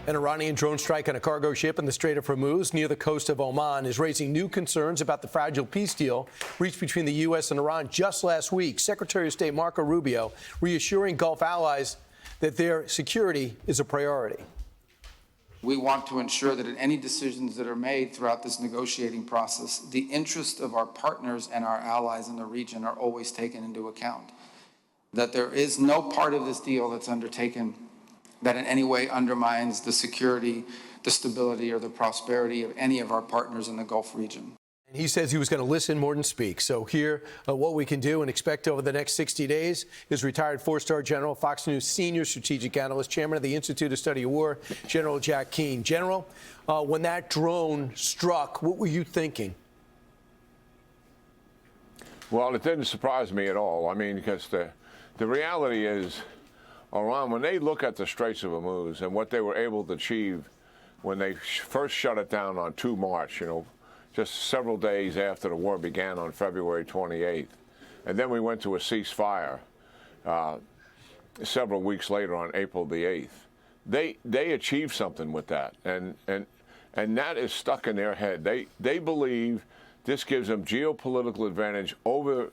An Iranian drone strike on a cargo ship in the Strait of Hormuz near the coast of Oman is raising new concerns about the fragile peace deal reached between the U.S. and Iran just last week. Secretary of State Marco Rubio reassuring Gulf allies that their security is a priority. We want to ensure that in any decisions that are made throughout this negotiating process, the interests of our partners and our allies in the region are always taken into account. That there is no part of this deal that's undertaken that in any way undermines the security, the stability, or the prosperity of any of our partners in the Gulf region. And he says he was going to listen more than speak. So here, what we can do and expect over the next 60 days is retired four-star general, Fox News senior strategic analyst, chairman of the Institute of Study of War, General Jack Keane. General, when that drone struck, what were you thinking? Well, it didn't surprise me at all. I mean, because the reality is, Iran, when they look at the Straits of Hormuz and what they were able to achieve when they first shut it down on 2 March, just several days after the war began on February 28th, and then we went to a ceasefire several weeks later on April the 8th. They achieved something with that, and that is stuck in their head. They believe this gives them geopolitical advantage over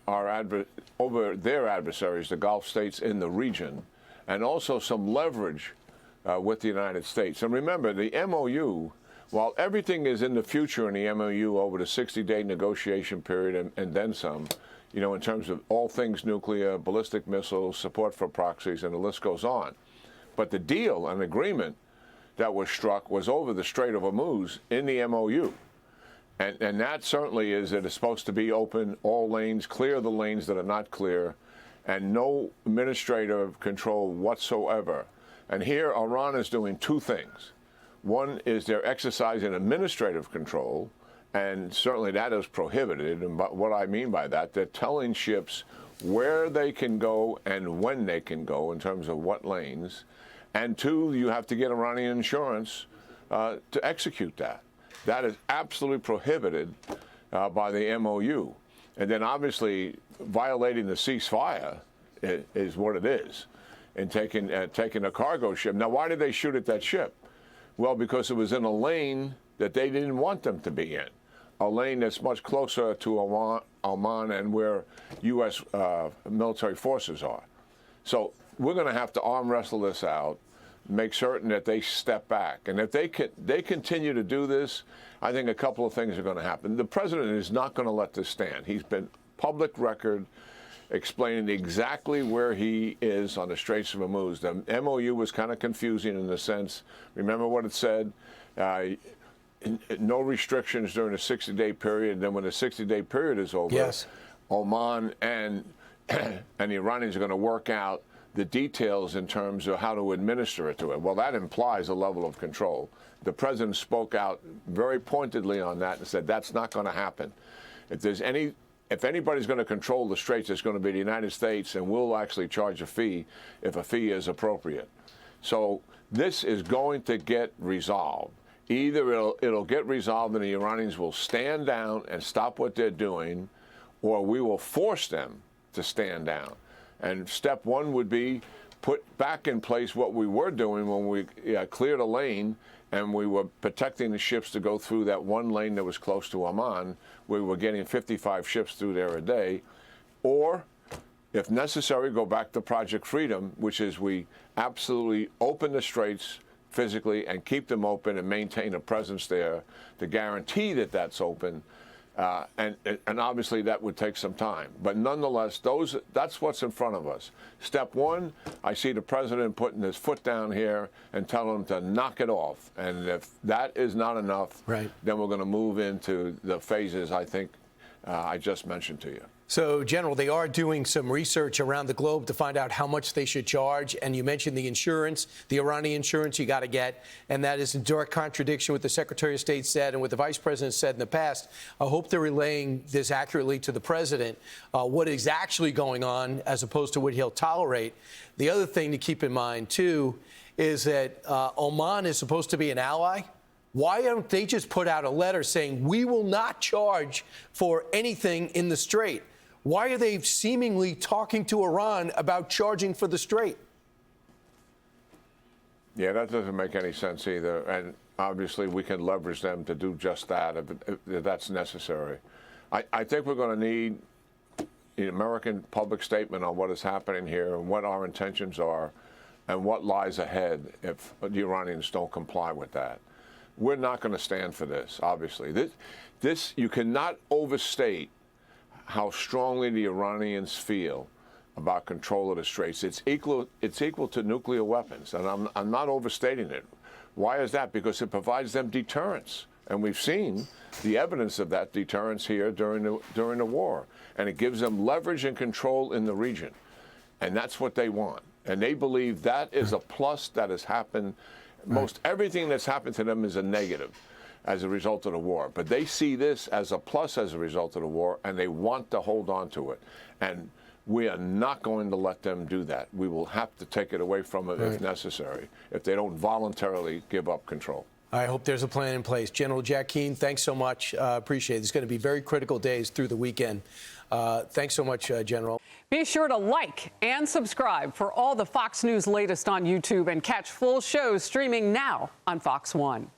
their adversaries, the Gulf states in the region, and also some leverage with the United States. And remember, the MOU, while everything is in the future in the MOU over the 60-day negotiation period and then some, in terms of all things nuclear, ballistic missiles, support for proxies, and the list goes on. But the deal, an agreement that was struck, was over the Strait of Hormuz in the MOU. And that certainly is that it's supposed to be open, all lanes, clear the lanes that are not clear, and no administrative control whatsoever. And here, Iran is doing 2 things. One is they're exercising administrative control, and certainly that is prohibited. And what I mean by that, they're telling ships where they can go and when they can go in terms of what lanes. And 2, you have to get Iranian insurance to execute that. That is absolutely prohibited by the MOU. And then obviously violating the ceasefire is what it is, and taking a cargo ship. Now, why did they shoot at that ship? Well, because it was in a lane that they didn't want them to be in, a lane that's much closer to Oman and where U.S. Military forces are. So we're going to have to arm wrestle this out, make certain that they step back. And if they continue to do this, I think a couple of things are going to happen. The president is not going to let this stand. He's been public record explaining exactly where he is on the Straits of Hormuz. The MOU was kind of confusing in the sense, remember what it said? No restrictions during a 60-day period. And then when the 60-day period is over, yes, Oman and the Iranians are going to work out the details in terms of how to administer it to it. Well, that implies a level of control. The president spoke out very pointedly on that and said that's not going to happen. If anybody's going to control the Straits, it's going to be the United States, and we'll actually charge a fee if a fee is appropriate. So this is going to get resolved. Either it'll get resolved and the Iranians will stand down and stop what they're doing, or we will force them to stand down. And step 1 would be put back in place what we were doing when we cleared a lane and we were protecting the ships to go through that one lane that was close to Oman. We were getting 55 ships through there a day. Or, if necessary, go back to Project Freedom, which is we absolutely open the straits physically and keep them open and maintain a presence there to guarantee that that's open. And obviously that would take some time. But nonetheless, that's what's in front of us. Step 1, I see the president putting his foot down here and telling him to knock it off. And if that is not enough, right, then we're going to move into the phases I think I just mentioned to you. So, General, they are doing some research around the globe to find out how much they should charge. And you mentioned the insurance, the Iranian insurance you got to get. And that is in direct contradiction with the Secretary of State said and what the Vice President said in the past. I hope they're relaying this accurately to the President, what is actually going on as opposed to what he'll tolerate. The other thing to keep in mind, too, is that Oman is supposed to be an ally. Why don't they just put out a letter saying we will not charge for anything in the Strait? Why are they seemingly talking to Iran about charging for the Strait? Yeah, that doesn't make any sense either. And obviously, we can leverage them to do just that if that's necessary. I think we're going to need an American public statement on what is happening here and what our intentions are and what lies ahead if the Iranians don't comply with that. We're not going to stand for this, obviously. This you cannot overstate how strongly the Iranians feel about control of the Straits. It's equal to nuclear weapons, and I'm not overstating it. Why is that? Because it provides them deterrence, and we've seen the evidence of that deterrence here during the war, and it gives them leverage and control in the region, and that's what they want. And they believe that is a plus that has happened. Most everything that's happened to them is a negative as a result of the war, but they see this as a plus as a result of the war, and they want to hold on to it. And we are not going to let them do that. We will have to take it away from them if necessary, if they don't voluntarily give up control. I hope there's a plan in place. General Jack Keane, thanks so much. Appreciate it. It's going to be very critical days through the weekend. Thanks so much, General. Be sure to like and subscribe for all the Fox News latest on YouTube and catch full shows streaming now on Fox One.